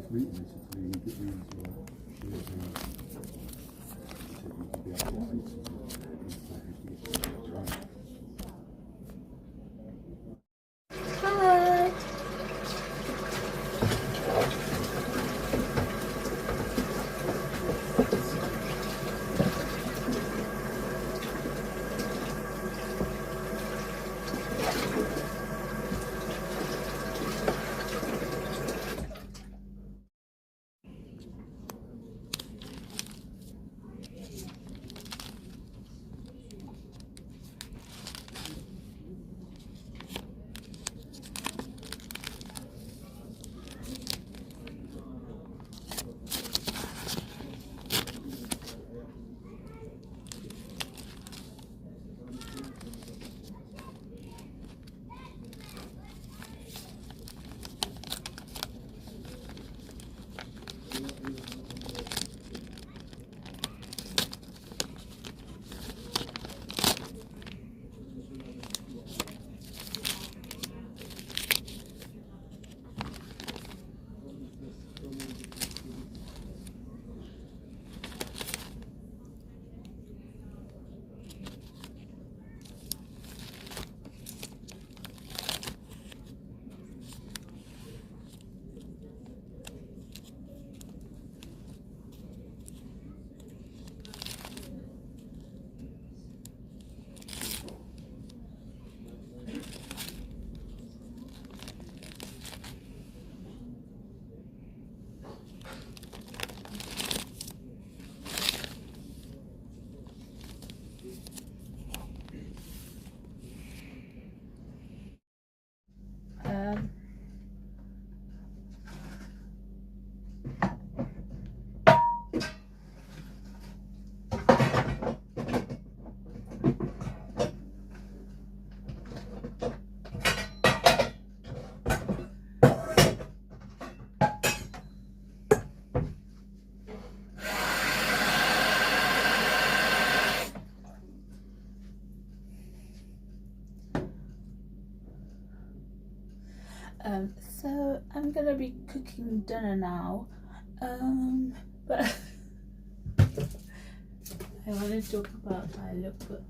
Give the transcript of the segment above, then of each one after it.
Hi. Um, so I'm gonna be cooking dinner now. But I want to talk about my lookbook.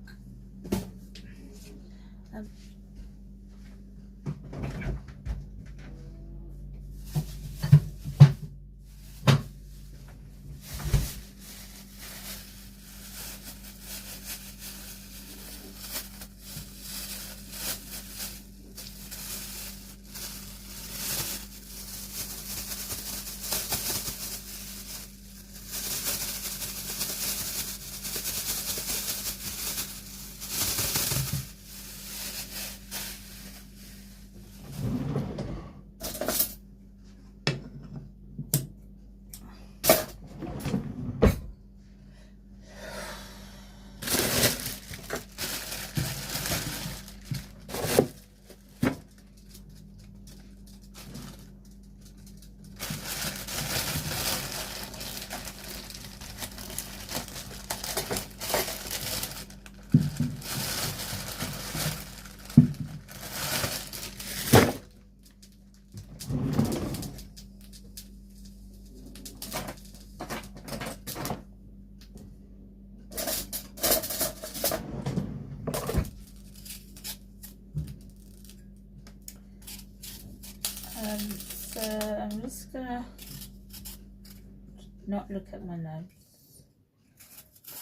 Um, so I'm just gonna not look at my notes.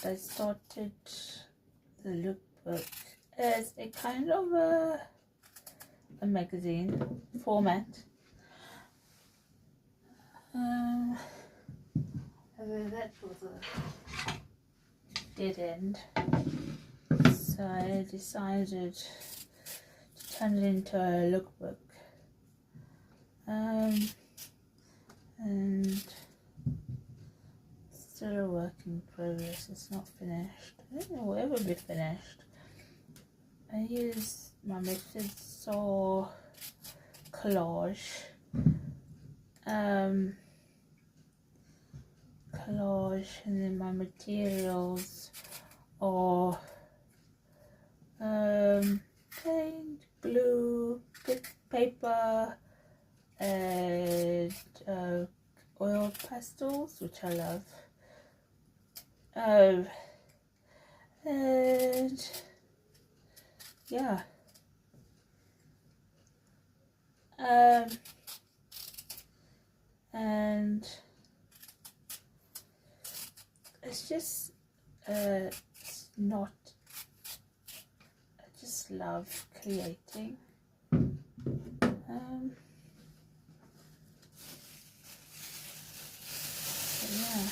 I started the lookbook as a kind of a magazine format. That was a dead end, so I decided to turn it into a lookbook. And still a work in progress. It's not finished. I don't know it will ever be finished. I use my methods or collage, and then my materials or paint, glue, paper, and pastels, which I love. And yeah, and it's just it's not, I just love creating. Yeah.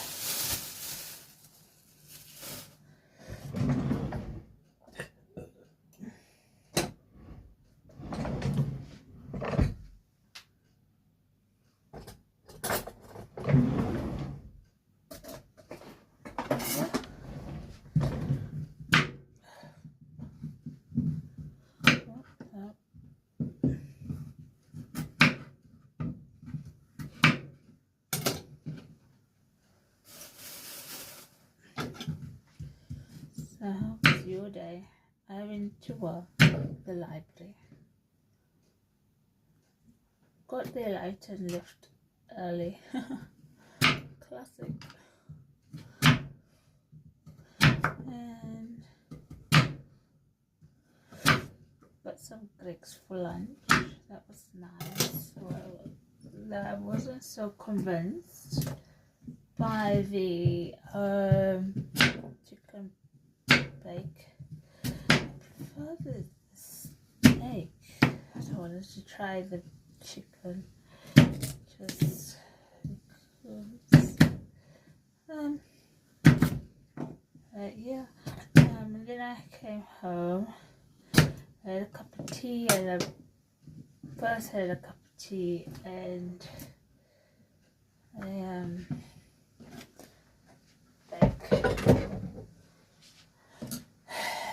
So how was your day? I went to the library. Got there late and left early. Classic. And got some Greeks for lunch. That was nice. Well, I wasn't so convinced by the chicken bake. For the steak, I wanted to try the chicken. Just yeah. And then I came home. I had a cup of tea, and first had a cup of tea, and I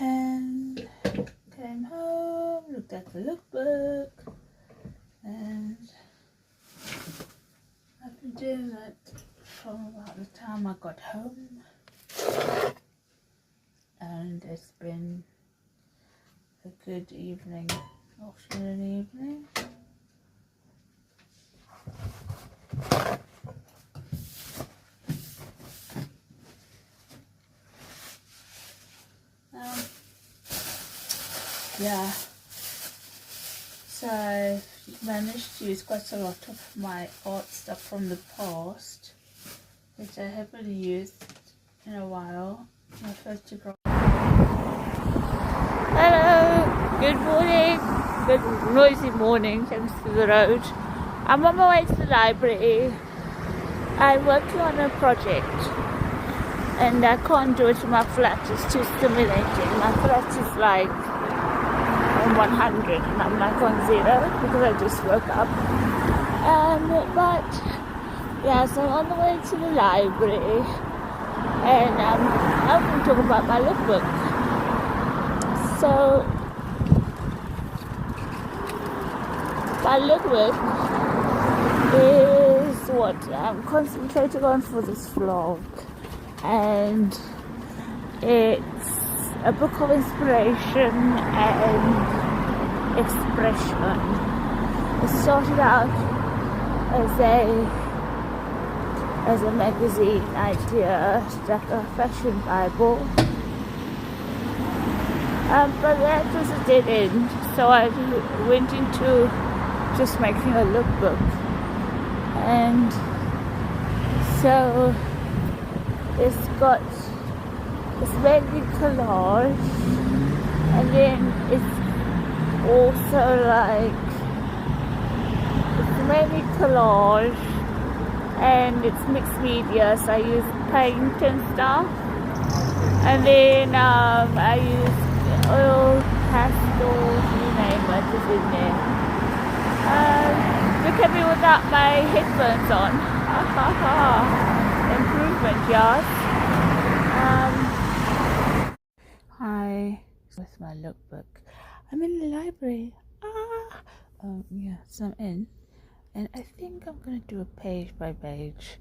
and came home, looked at the lookbook, and I've been doing that from about the time I got home, and it's been a good evening, afternoon, evening. Yeah, so I managed to use quite a lot of my art stuff from the past, which I haven't used in a while. My photograph. Hello, good morning, good noisy morning thanks to the road. I'm on my way to the library. I'm working on a project and I can't do it in my flat, it's too stimulating. My flat is like on 100 and I'm like on 0 because I just woke up. But yeah, so I'm on the way to the library and I'm going to talk about my lookbook. So my lookbook is what I'm concentrating on for this vlog, and it's a book of inspiration and expression. It started out as a magazine idea, like a fashion Bible. But that was a dead end, so I went into just making a lookbook. And so it's mainly collage, and then it's also like, it's mainly collage and it's mixed media, so I use paint and stuff, and then I use oil pastels, you name it, is in there. Look at me without my headphones on. Improvement, yes. Hi, with my lookbook. I'm in the library. Yeah, so I'm in, and I think I'm gonna do a page by page.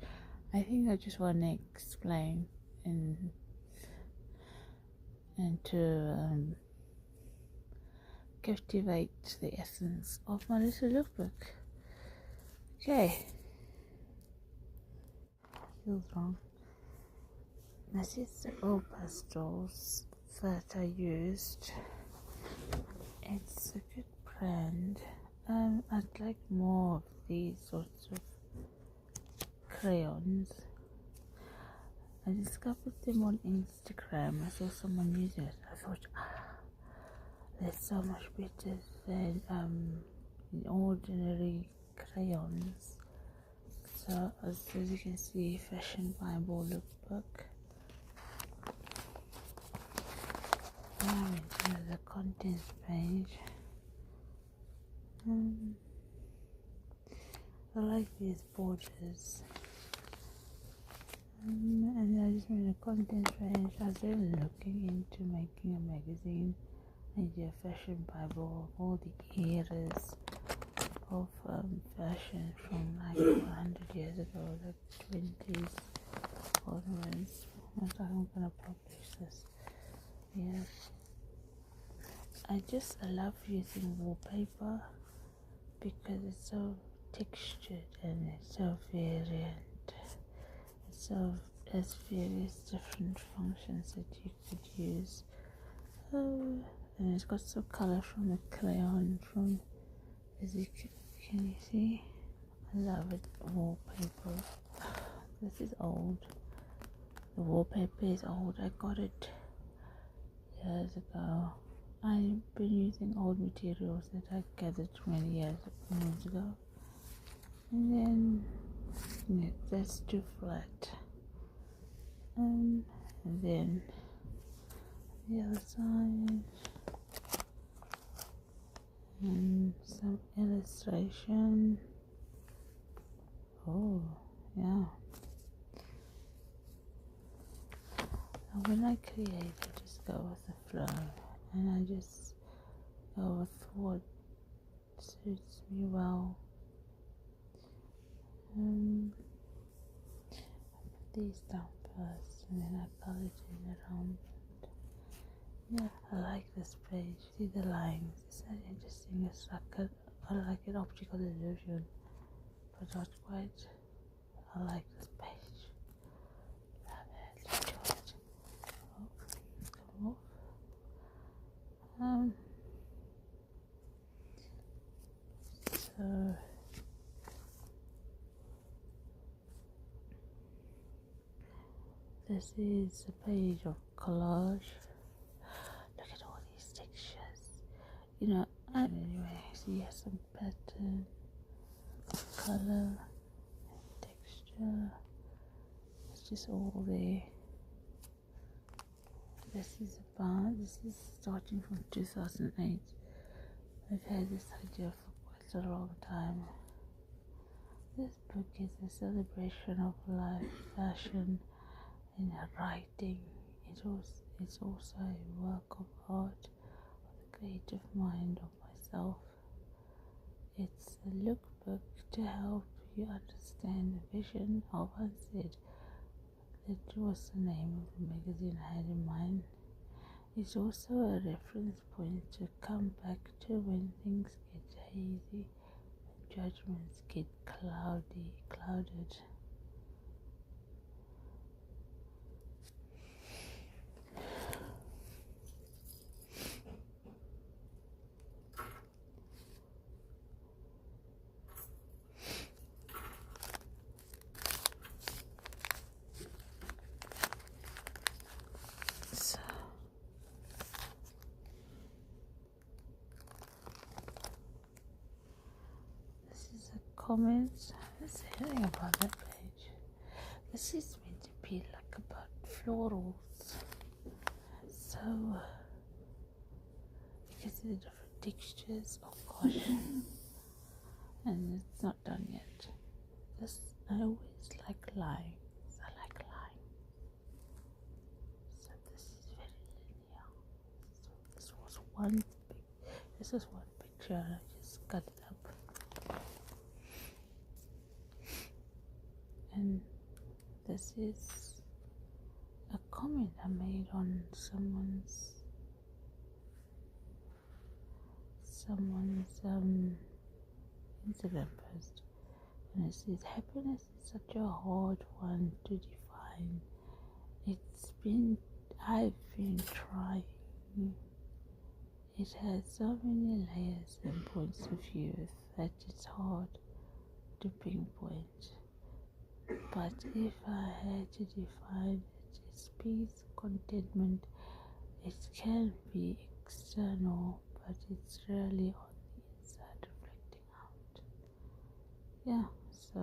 I think I just want to explain and to cultivate the essence of my little lookbook. Okay. feels wrong. This is the old pastels that I used. It's a good brand. I'd like more of these sorts of crayons. I discovered them on Instagram. I saw someone use it. I thought, they're so much better than ordinary crayons. So as you can see, Fashion Bible lookbook. Now into the contents page. I like these borders. And I just made a content page. I was really looking into making a magazine, maybe a fashion bible, all the eras of fashion from like 100 years ago, like 20s onwards. I was like, I'm gonna publish this. Yeah. I love using wallpaper because it's so textured and it's so variant. So there's various different functions that you could use. And it's got some color from the crayon as you can you see? I love it. Wallpaper. This is old. The wallpaper is old. I got it years ago. I've been using old materials that I gathered 20 years ago. And then that's too flat. And then the other side, and some illustration. Oh yeah. And when I create, I just go with the flow, and I just go with what suits me well. These down first, and then I color it around. Yeah, I like this page. See the lines? It's so interesting. It's like I like an optical illusion, but not quite. I like this page. Love it. Look at it. Oh, come off. So. This is a page of collage. Look at all these textures. Anyway, so you have some pattern, color, texture. It's just all there. This is starting from 2008. I've had this idea for quite a long time. This book is a celebration of life, fashion, and writing. It's also a work of art, of the creative mind of myself. It's a lookbook to help you understand the vision of Unsaid. That was the name of the magazine I had in mind. It's also a reference point to come back to when things get hazy and judgments get clouded. Comments. Let's say anything about that page. This is meant to be like about florals. So you can see the different textures. Oh gosh. And it's not done yet. I always like lines. I like lines. So this is very linear. So this is one picture. I just cut it up. And this is a comment I made on someone's Instagram post. And I said, happiness is such a hard one to define. I've been trying. It has so many layers and points of view that it's hard to pinpoint. But if I had to define it, it's peace, contentment. It can be external, but it's really on the inside, reflecting out. Yeah, so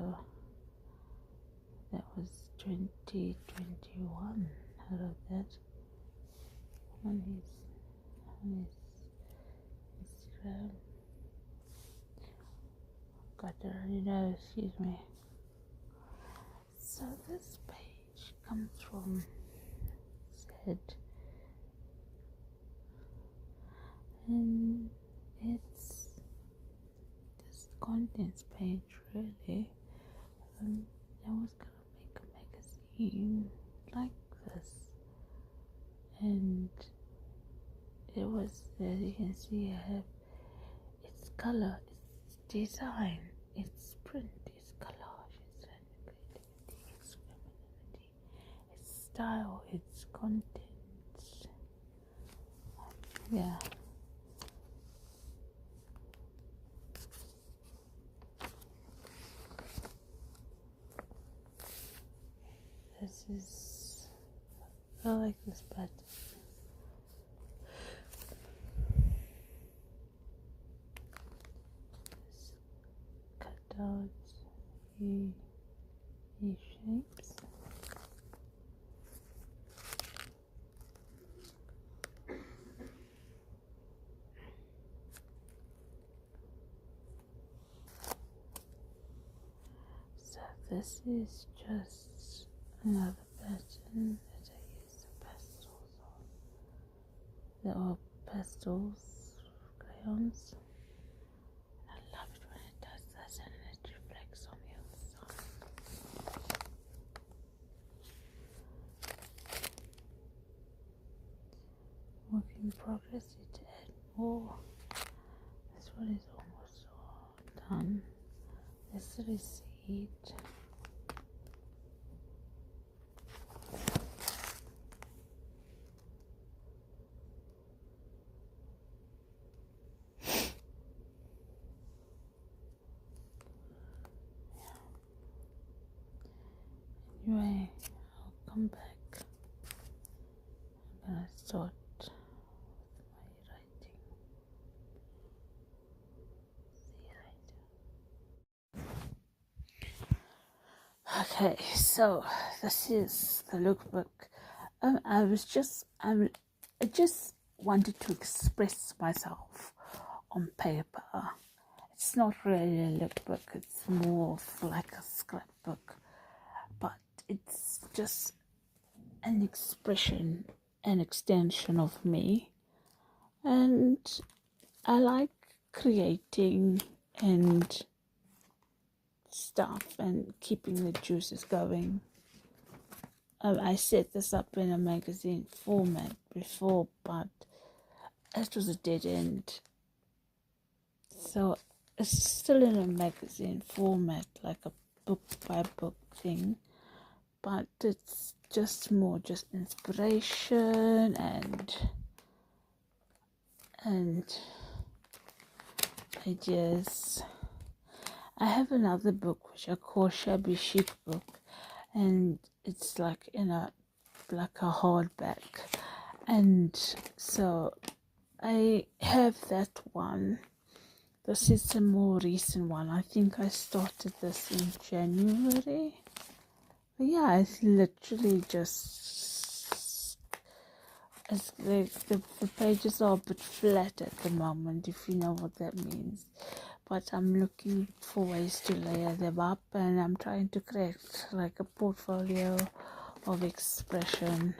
that was 2021. I wrote that on his Instagram. God, I already know, excuse me. So this page comes from Zed, and it's this contents page really. I was gonna make a magazine like this, and it was, as you can see, I have its color, its design, its print, its collage, its creativity, its femininity, its style, its contents. Yeah. This is, I like this pattern. This cut out E shapes. So this is just another pattern that I use the pastels on. They're all pastels, crayons. I love it when it does that and it reflects on the other side. Work in progress, to add more. This one is almost all done. This is the receipt. Anyway, I'll come back. I'm gonna start with my writing. See you later. Okay, so this is the lookbook. I just wanted to express myself on paper. It's not really a lookbook, it's more of like a scrapbook, but it's just an expression, an extension of me, and I like creating and stuff and keeping the juices going. I set this up in a magazine format before, but it was a dead end. So it's still in a magazine format, like a book by book thing, but it's just more just inspiration and ideas. I have another book which I call Shabby Chic book, and it's like in a hardback, and so I have that one. This is a more recent one. I think I started this in January. But yeah, it's literally just, it's like the pages are a bit flat at the moment, if you know what that means. But I'm looking for ways to layer them up, and I'm trying to create like a portfolio of expression.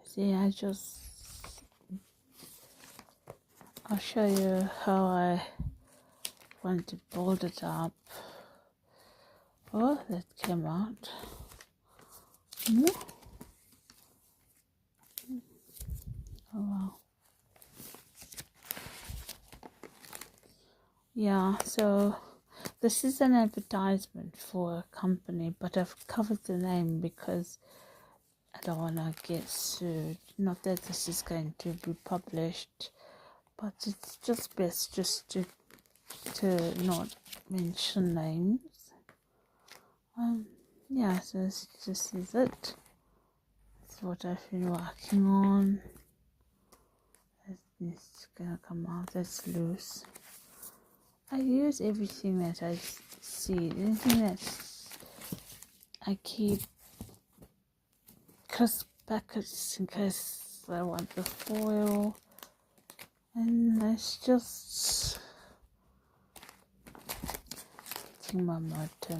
See, I'll show you how I want to build it up. Oh, that came out. Oh wow. Yeah, so this is an advertisement for a company, but I've covered the name because I don't want to get sued. Not that this is going to be published, but it's just best just to not mention names. Yeah, so this is it. That's what I've been working on. It's gonna come out. That's loose. I use everything that I see. Anything that I keep crisp packets in case I want the foil. And it's just getting my motor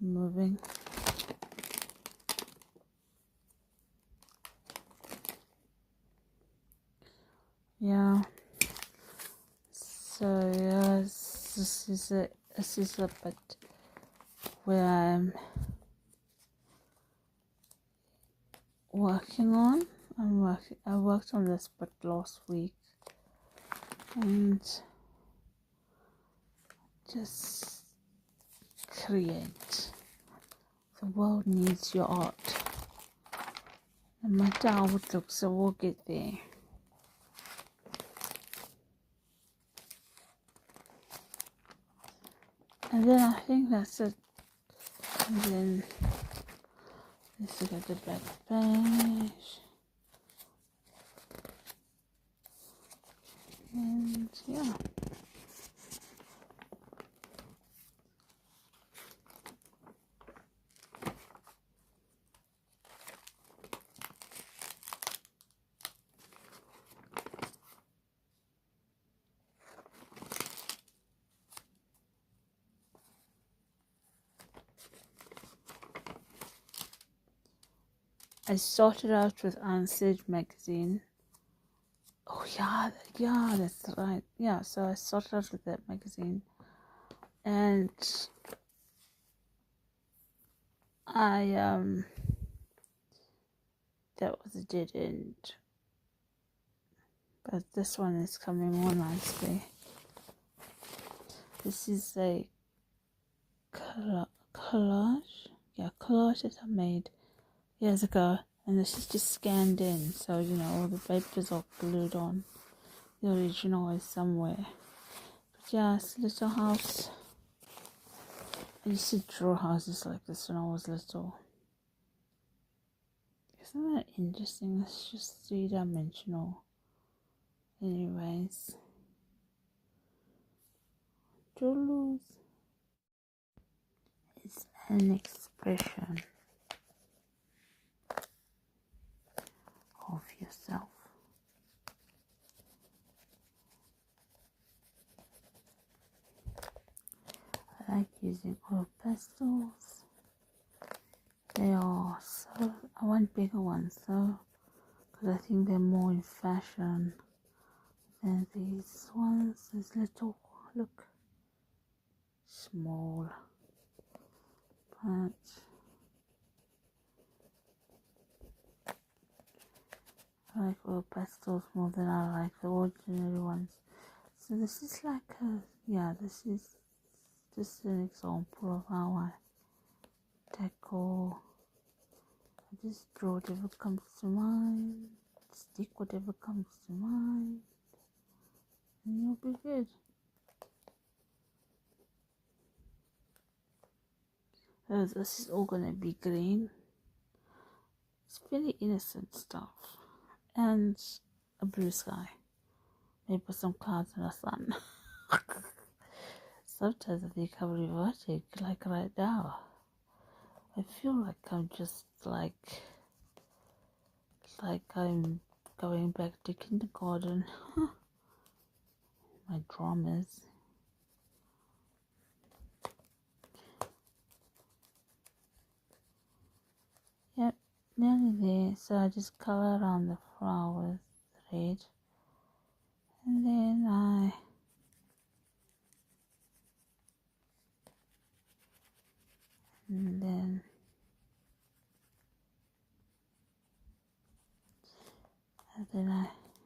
moving. Yeah. So yeah, this is a bit where I'm working on. I worked on this but last week, and just create. The world needs your art. No matter how it looks, so we'll get there. And then I think that's it. And then let's look at the back page. And yeah. I started out with Ansage magazine. Oh yeah, that's right. Yeah, so I started out with that magazine, and I that was a dead end. But this one is coming more nicely. This is a collage. Yeah, collage that I made years ago, and this is just scanned in, so you know all the papers are glued on. The original is somewhere. But yeah, it's a little house. I used to draw houses like this when I was little. Isn't that interesting? It's just 3-dimensional. Anyways, Toulouse is an expression of yourself. I like using oil pastels. They are so, I want bigger ones though, because I think they're more in fashion than these ones. This little, look, small, but I like oil pastels more than I like the ordinary ones. So this is like a, yeah, this is just an example of how I decor. I just draw whatever comes to mind, stick whatever comes to mind, and you'll be good. This is all gonna be green. It's very innocent stuff, and a blue sky, maybe some clouds and the sun. Sometimes I think I'm reverting, like right now. I feel like I'm just like I'm going back to kindergarten. My dramas. Yep, nearly there. So I just color around the flowers red, and then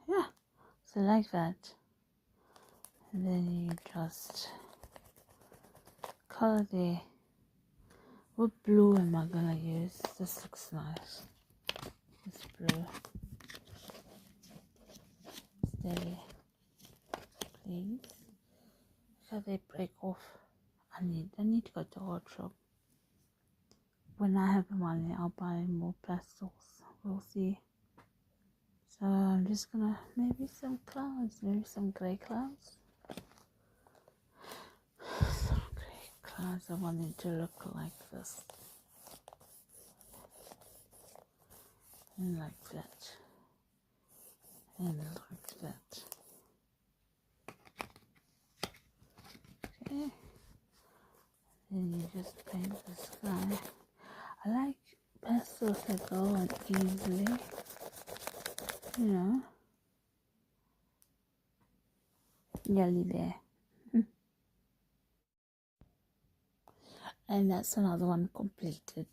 yeah. So So like that. And then you just color the, what blue am I gonna use? This looks nice. This blue. Steady, please. So they break off. I need to go to wardrobe. When I have money, I'll buy more pastels. We'll see. So I'm just gonna, maybe some clouds, maybe some grey clouds. Some grey clouds. I want it to look like this. And like that. And like that. Okay. Then you just paint the sky. I like pastels that go on easily, you know. Nearly there. And that's another one completed.